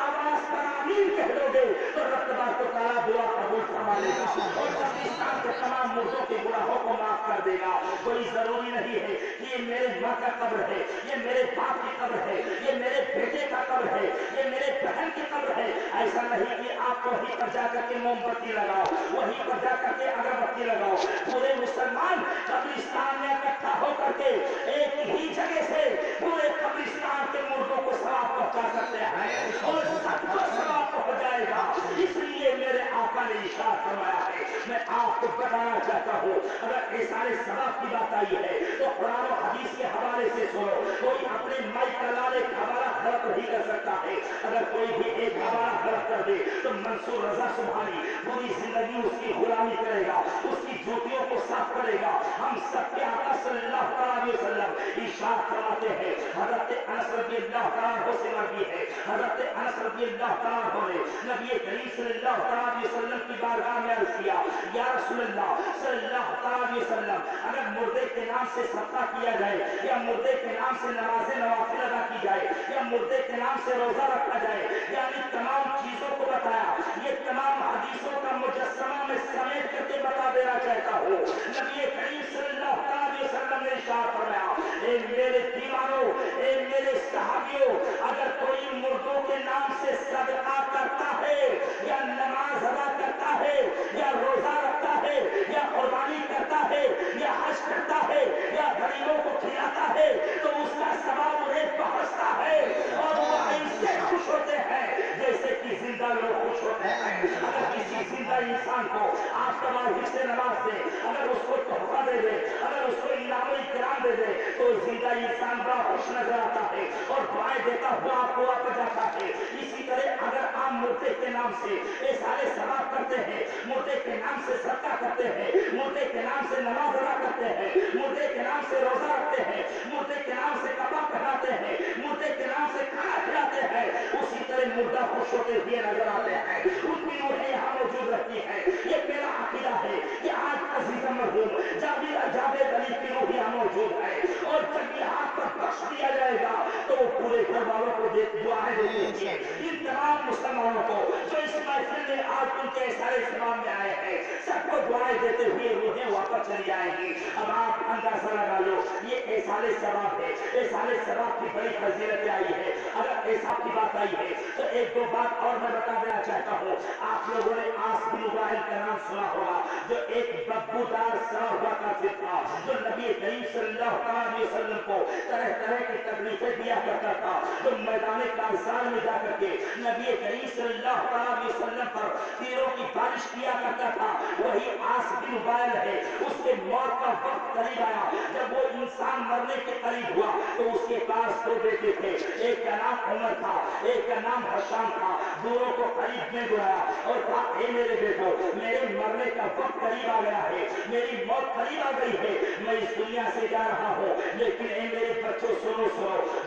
आवाज पर आमीन कह दोगे तो रब तबारक व तआला दुआ कबूल फरमा लेगा और कब्रिस्तान के तमाम मुर्दों के गुनाहों को माफ कर देगा। कोई जरूरी नहीं है कि ये मेरे माँ का कब्र है, ये मेरे बाप की कब्र है, ये मेरे बेटे का कब्र है, ये मेरे बहन की कब्र है। ऐसा नहीं कि आप वहीं पर जाकर के मोमबत्ती लगाओ, वहीं पर जाकर के अगरबत्ती लगाओ। पूरे मुसलमान कब्रिस्तान में इकट्ठा होकर के एक ही जगह से पूरे कब्रिस्तान के मुर्दों को सवाब पहुंचा सकते हैं और सबको सवाब पहुंच जाएगा। इसलिए मेरे आका ने इरशाद फरमाया है, मैं आपको बताना चाहता हूँ, अगर ये सारे सवाब की बात आई है तो कुरान और हदीस के हवाले से सुनो। कोई अपने माइक का लाल एक हवाला गलत नहीं कर सकता है। अगर कोई भी एक हवाला गलत कर दे तो मंसूर रजा सुभानी पूरी जिंदगी उसकी गुलामी करेगा, उसकी जूतियों को साफ करेगा। हम सबके आका सल्लल्लाहु अलैहि वसल्लम इरशाद फरमाते हैं, हजरत अनस रज़ियल्लाहु तआला अन्हु से मरवी है, हजरत अनस रज़ियल्लाहु तआला अन्हु ने नबी करीम सल्लल्लाहु अलैहि वसल्लम की बारगाह में अर्ज किया, या रसूलल्लाह सल्लल्लाहु अलैहि वसल्लम, अगर मुर्दे के नाम से सदका किया जाए या मुर्दे के नाम से नमाज़े नवाफिल अदा की जाए या मुर्दे के नाम से रोजा रखा जाए, यानी तमाम चीजों को बताया। ये तमाम हदीसों का मुजस्समा में समेट करके बता देना चाहता हूँ। नबी करीम सल्लल्लाहु अलैहि वसल्लम ने इरशाद फरमाया, ए मेरे दीवानों, ए मेरे सहाबियों, अगर कोई मुर्दों के नाम से सदका करता है या नमाज अदा करता है या रोजा रखता है या कुर्बानी करता है या हज करता है या गरीबों को खिलाता है तो उसका सवाब उन्हें पहुंचता है और वो ऐसे खुश होते हैं जैसे कि जिंदा लोग खुश होते हैं। अगर किसी जिंदा इंसान को आप तमाम हिस्से नमाज दे, अगर उसको तोहफा दे दे, अगर उसको इनाम इकराम दे दे तो जिंदा इंसान बड़ा खुश नजर आता है और दुआएं देता हुआ आपको वापस जाता है। इसी तरह अगर आप मुर्दे के नाम से ये सारे सवाब करते हैं, मुर्दे के नाम से सदका करते हैं, मुर्दे के नाम से नमाज अदा करते हैं, मुर्दे के नाम से रोजा रखते हैं, मुर्दे के नाम से कपड़ा पहनाते हैं, मुर्दे के नाम से खाना खिलाते हैं, उसी तरह मुर्दा खुश होते हुए नजर आते हैं। उनकी रूहें यहाँ मौजूद रहती है। ये मेरा अकीदा है कि आज अजीज़ मरहूम जावेद अली की रूह यहाँ मौजूद है और जब यहाँ पर बख्श दिया जाएगा तो वो पूरे घर वालों को दुआएं देंगे। इन तमाम मुसलमानों को जो इस महफिल में आज उनके सारे सवाब में आए हैं सबको दुआएं देते हुए रूहें वापस चली आएंगी। अब आप अंदाजा लगा लो, ये ऐसाले सवाब है, ऐसाले सवाब की बड़ी फजीलत आई है। अगर ऐसा की बात आई है तो एक दो बात और मैं बता देना चाहता हूँ। आप लोगों ने आस बिन वाइल का नाम सुना होगा, जो एक बदबूदार सड़ा हुआ काफिर था, जो नबी करीम सल्लल्लाहु अलैहि वसल्लम को तरह तरह की तकलीफें दिया करता था, जो मैदान काज़ार में जाकर के नबी करीम सल्लल्लाहु अलैहि वसल्लम पर तीरों की बारिश किया करता था, वही आस बिन वाइल है। उसके मौत का वक्त करीब आया, जब वो इंसान मरने के करीब हुआ तो उसके पास दो बेटे थे, एक का नाम उमर था, एक का नाम हशाम था। दोनों को करीब में बुलाया और कहा, हे मेरे बेटो, मेरे मरने का वक्त करीब आ गया है, मेरी मौत करीब आ गई है, मैं इस दुनिया से जा रहा हूँ, लेकिन हे मेरे बच्चों सुनो,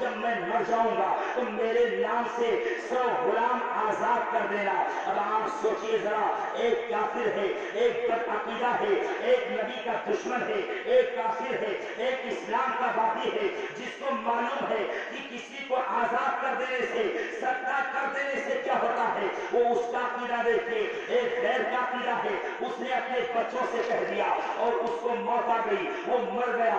जब मैं मर जाऊंगा तो मेरे नाम से 100 गुलाम आजाद कर देना। अब आप सोचिए जरा, एक काफिर है, एक बदअकीदा है, एक नबी का दुश्मन है, एक काफिर है, एक इस्लाम का बागी है, जिसको मालूम है कि किसी को आजाद कर देने से, सत्ता कर देने से क्या होता है, वो उसका अकीदा देखिए, एक गैर का अकीदा है। उसने अपने बच्चों से कह दिया और उसको मौत आ गई, वो मर गया,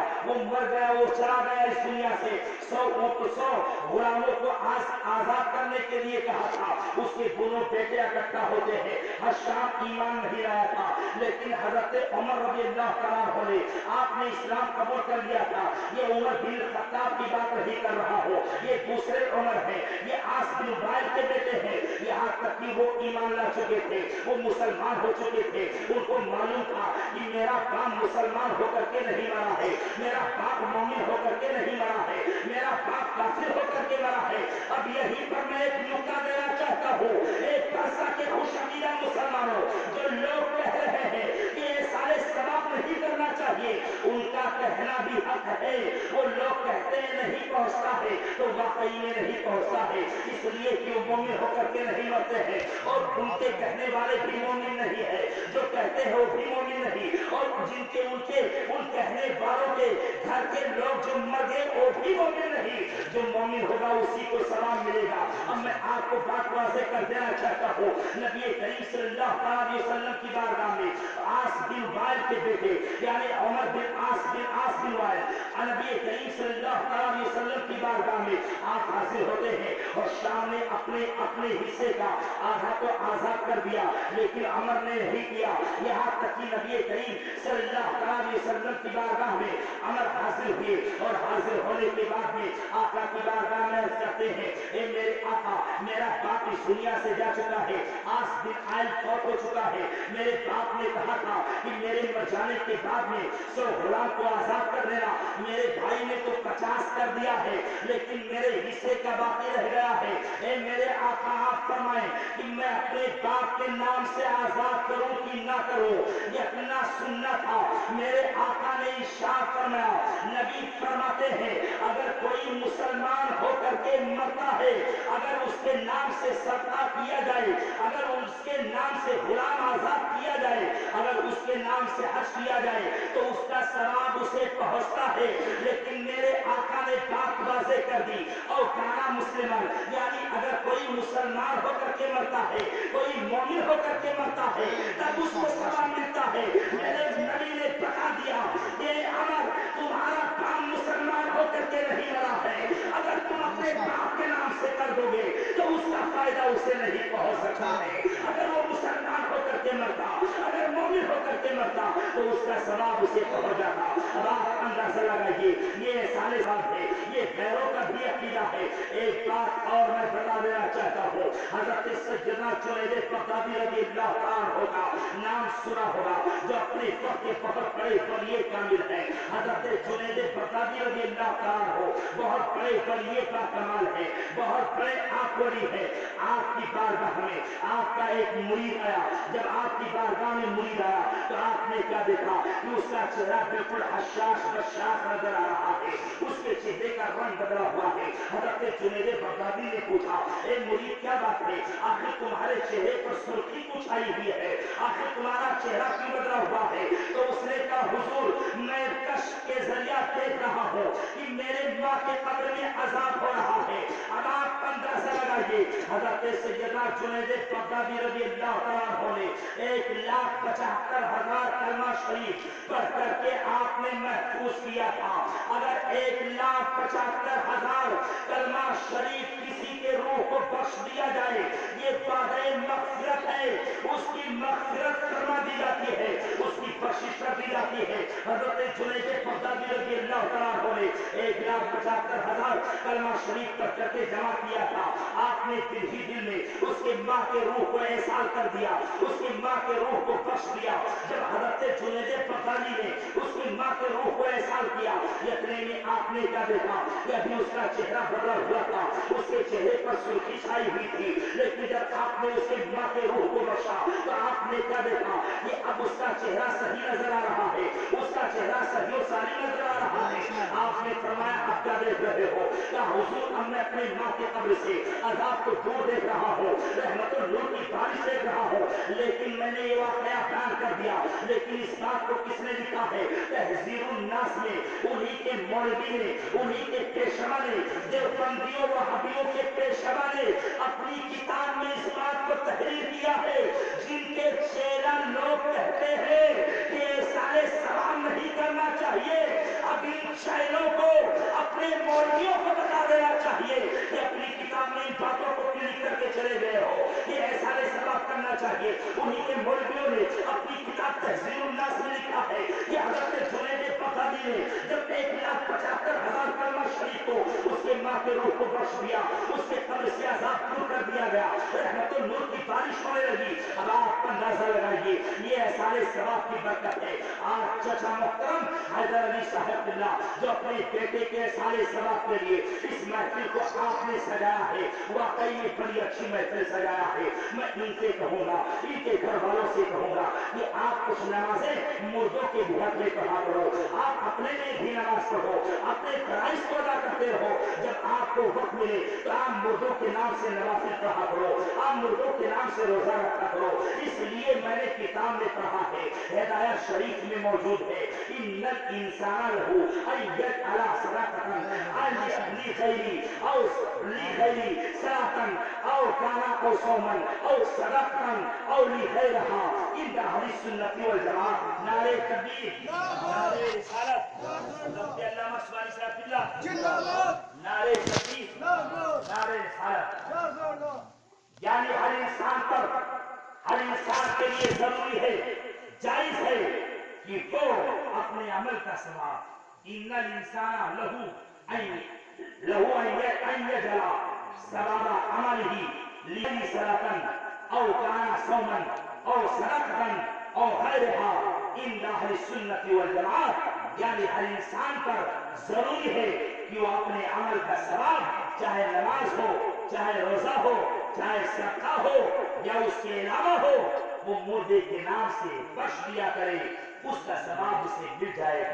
वो चला गया इस दुनिया से। 100 गुलामों को आजाद करने के लिए कहा था। उसके दोनों बेटे इकट्ठा होते हैं। हशाम ईमान नहीं लाया था, लेकिन हजरत उमर रज़ियल्लाहु तआला अन्हु ने, आपने इस्लाम कबूल कर लिया था। ये उमर बिन खत्ताब की बात नहीं कर रहा हो, ये दूसरे उमर है, ये आस बिन वाइल के बेटे हैं। यहाँ तक कि वो ईमान ला चुके थे, वो मुसलमान हो चुके थे। उनको मालूम था कि मेरा बाप मुसलमान होकर के नहीं मरा है, मेरा बाप मोमिन होकर के नहीं मरा है, मेरा बाप काफिर होकर के मरा है। अब यहीं पर मैं एक नुक्ता देना चाहता हूँ, एक परसा के खुशअकीदा मुसलमानों, जो लोग कह रहे हैं कि ये सारे सवाब नहीं करना चाहिए, उनका कहना भी हक है। वो लोग कहते हैं नहीं पहुंचता है, तो वाकई में नहीं पहुंचता है, इसलिए कि वो मोमिन होकर के नहीं मरते हैं, और उनके कहने वाले भी मोमिन नहीं है, जो कहते हैं वो भी मोमिन नहीं, और जिनके उनके उन कहने वालों के घर के लोग जो मर गए वो भी मोमिन नहीं। जो मोमिन होगा उसी को सलाम मिलेगा। अब मैं आपको बात वाज़ेह कर देना चाहता हूँ, नबी करीम सल्लल्लाहु अलैहि वसल्लम की बारगाह में आस बिन वाइल के बेटे यानी उमर बिन आस बिन वाइल नबी करीम सल्लल्लाहु अलैहि वसल्लम की बारगाह में आप हाजिर होते हैं, और शाम ने अपने अपने हिस्से का आधा तो आजाद कर दिया, लेकिन अमर ने नहीं किया। यहाँ तक कि नबी करीम सल्लल्लाहु अलैहि वसल्लम की बारगाह में अमर हाजिर हुए, और हाजिर होने के बाद में आका की बारगाह में अर्ज करते हैं, ए मेरे आका, मेरा बाप इस दुनिया से जा चुका है, आस बिन आयल फौत हो चुका है। मेरे बाप ने कहा था कि मेरे मर जाने के बाद में 100 गुलाम को आजाद कर देना। मेरे भाई ने तो 50 कर दिया है, लेकिन मेरे हिस्से का बाकी रह गया है। ए मेरे आका, आप फरमाएं कि मैं अपने बाप के नाम से आजाद करूं कि ना करूं, ये अपना सुनना था। मेरे आका ने इरशाद फरमाया, नबी फरमाते हैं, अगर कोई मुसलमान होकर के मरता है, अगर उसके नाम से सदका किया जाए, अगर उसके नाम से गुलाम आजाद किया जाए, अगर उसके नाम से हज किया जाए, तो उसका सवाब उसे पहुंचता है। लेकिन मेरे आका ने बात वाज़ेह कर दी, और काना मुसलमान यानी अगर कोई मुसलमान होकर के मरता है, कोई मोमिन होकर के मरता है, तब उसको सवाब मिलता है। मेरे नबी ने बता दिया, ये अमर तुम्हारा काम मुसलमान होकर के नहीं मरा है, अगर तुम अपने बाप के नाम से कर दोगे तो उसका फायदा उसे नहीं पहुंच सकता है। अगर वो मुसलमान होकर के मरता, अगर मोमिन होकर के मरता, तो उसका सवाब उसे पहुंच जाता। अब आप अंदाजा लगाइए, ये साले बात है, ये गैरों का भी अकीदा है। एक बात और मैं बता देना चाहता हूँ, हजरत सैयदना जुनैद बगदादी रज़ियल्लाहु अन्हु का नाम सुना होगा, जो अपने वक्त के बहुत बड़े वली कामिल है। हजरत जुनैद बगदादी रज़ियल्लाहु अन्हु बहुत बड़े वली का कमाल है, बहुत बड़े आकवरी है। आपकी बारगाह में आपका एक मुरीद आया, जब आपकी बारगाह में मुरीद आया तो आपने क्या देखा कि उसका चेहरा बिल्कुल हशाश बशाश नजर आ रहा है, उसके चेहरे का रंग बदला हुआ है। हजरत जुनैद बगदादी ने पूछा, ए मुरीद क्या बात है, आखिर तुम्हारे चेहरे पर सुर्खी कुछ आई हुई है, आखिर तुम्हारा चेहरा क्यों बदला हुआ है? तो उसने कहा, हुजूर मैं कश्फ के जरिया देख रहा हूँ कि मेरे माँ के कब्र में अजाब हो रहा है। अब आप अंदाजा लगाइए, हजरत सैयदना जुनैद बगदादी रज़ियल्लाहु अन्हु ने 1,75,000 कलमा शरीफ पढ़ करके आपने महफूज किया था। अगर 1,75,000 कलमा शरीफ किसी के रूह को बख्श दिया जाए, ये वादे मग़फ़िरत है, उसकी मग़फ़िरत फरमा दी जाती है, उसकी बख्शिश कर दी जाती है। हजरत जुनैद बगदादी रज़ियल्लाहु अन्हु ने 1,75,000 कलमा शरीफ पढ़ करके जमा किया था। आपने फिर ही दिल में उसके माँ के रूह को एहसास कर दिया, उसकी माँ के रूह को बख्श दिया। जब हजरत जुनैद बगदादी ने उसकी माँ के रूह को एहसास किया, इतने में आपने क्या देखा कि अभी उसका चेहरा बदला हुआ था, उसके चेहरे पर सुर्खी छाई हुई थी, लेकिन जब आपने उसकी माँ के रूह को बख्शा तो आपने क्या देखा कि अब उसका चेहरा सही नजर आ रहा है, उसका चेहरा सही और सारी नजर आ रहा है। आपने फरमाया, आप क्या देख रहे हो? क्या हुजूर, अब मैं अपने माँ के कब्र से अजाब को दूर देख रहा हूँ, रहमतुल नूर की बारिश देख रहा हूँ, लेकिन मैंने ये वाकया बयान कर दिया। लेकिन इस बात को किसने लिखा है? तहज़ीरुन नास में उन्हीं के मौलवी ने, उन्हीं के पेशवा ने, देवबंदियों वहाबियों के पेशवा ने अपनी किताब में इस बात को तहरीर किया है। जिनके चेला लोग कहते हैं कि सारे सलाम नहीं करना चाहिए, अब इन चेलों को अपने मौलवियों को बता देना चाहिए कि अपनी किताब में इन बातों को क्यों लिख करके चले गए हो कि ऐसा सवाल करना चाहिए। उन्हीं के मौलवियों ने अपनी किताब तहज़ीरुन नास में लिखा है कि हजरत जुनैद बगदादी ने जब 1,75,000 कलमा शरीफ को उसके माँ के रूह को बख्श दिया, उसके कब्र से अजाब दूर कर दिया गया, रहमतुल नूर की बारिश होने लगी। अब आप अंदाजा लगाइए, ये एहसाने सवाब की बरकत है। आज चचा मोहतरम हैदर अली साहब बिल्ला जो अपने बेटे के एहसाने सवाब के लिए इस महफिल को आपने सजाया है, वाकई में बड़ी अच्छी महफिल सजाया है। मैं इनसे कहूंगा, इनके घर वालों से कहूंगा कि आप कुछ नमाजें मुर्दों के घर में पढ़ा करो, आप अपने लिए भी नमाज पढ़ो, अपने फराइज को अदा करते रहो। जब आप आपको वक्त मिले तो आप मुर्दों के नाम से नवाफिल पढ़ा करो, आप मुर्दों के नाम से रोजा रखा करो। इसलिए मैंने किताब में पढ़ा है, हिदायत शरीफ में मौजूद है, इन्नल इंसान लहू अय्यत अला सलातन ली खैरी औ ली खैरी सलातन औ काना औ सौमन औ सदकतन औ ली खैरहा इन अहली सुन्नती वल जमात। नारे तकबीर, नारे रिसालत, रब्बी अल्लामा सुभानी सलातिल्लाह जिंदाबाद, नारे तकबीर, नारे रिसालत। यानी हर इंसान के लिए जरूरी है, जायज है कि वो अपने अमल का सवाब इन्नल इंसाना लहू अय्यजला सवाबा अमलिही ली सलातन औ काना सौमन औ सदकतन औ गैरहा इंदा अहली सुन्नती वल जमात। यानी हर इंसान पर जरूरी है कि वो अपने अमल का सवाब, चाहे नमाज हो, चाहे रोजा हो, चाहे सदका हो या उसके अलावा हो, वो मुर्दे के नाम से बख्श दिया करे, उसका सवाब उसे मिल जाया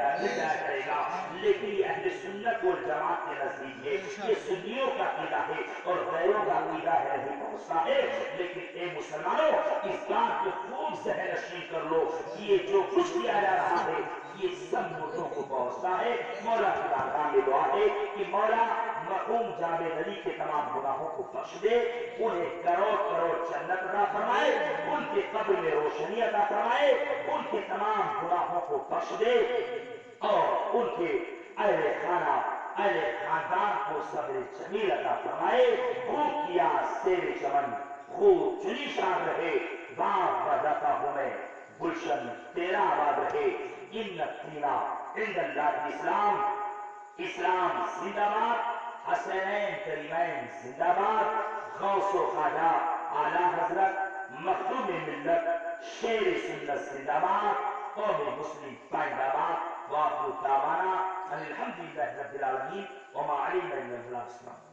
करेगा। लेकिन ये अहले सुन्नत वल जमात के नजदीक है, ये सुन्नियों का अकीदा है और गैरों का अकीदा है नहीं पहुंचता है। लेकिन ए मुसलमानों, इस बात को खूब ज़हन नशीं कर लो, ये जो कुछ किया जा रहा है ये सब मुर्दों को पहुंचता है। मौला की बारगाह में दुआ है कि मौला मरहूम जावेद अली के तमाम गुनाहों को बख्श दे, उन्हें करोड़ करोड़ जन्नत अता फरमाए, उनके कब्र में रोशनी अता फरमाए, उनके तमाम गुनाहों को बख्श दे और उनके अहले खाना अहले खानदान को सब्र जमील अता फरमाए। खूब किया शेर चमन खूब चुनी शान रहे, बाप बजाता हूँ मैं गुलशन तेरा आबाद रहे। इन तीना इंदल्लाह इस्लाम जिंदाबाद, हसनैन करीमैन जिंदाबाद, गौसो ख्वाजा आला हजरत मखदूम मिल्लत शेर सुन्नत जिंदाबाद, कौम मुस्लिम जिंदाबाद। वाखिर दावाना अनिल हम्दुलिल्लाहि रब्बिल आलमीन व मा अलैना इल्ला अल-बलाग।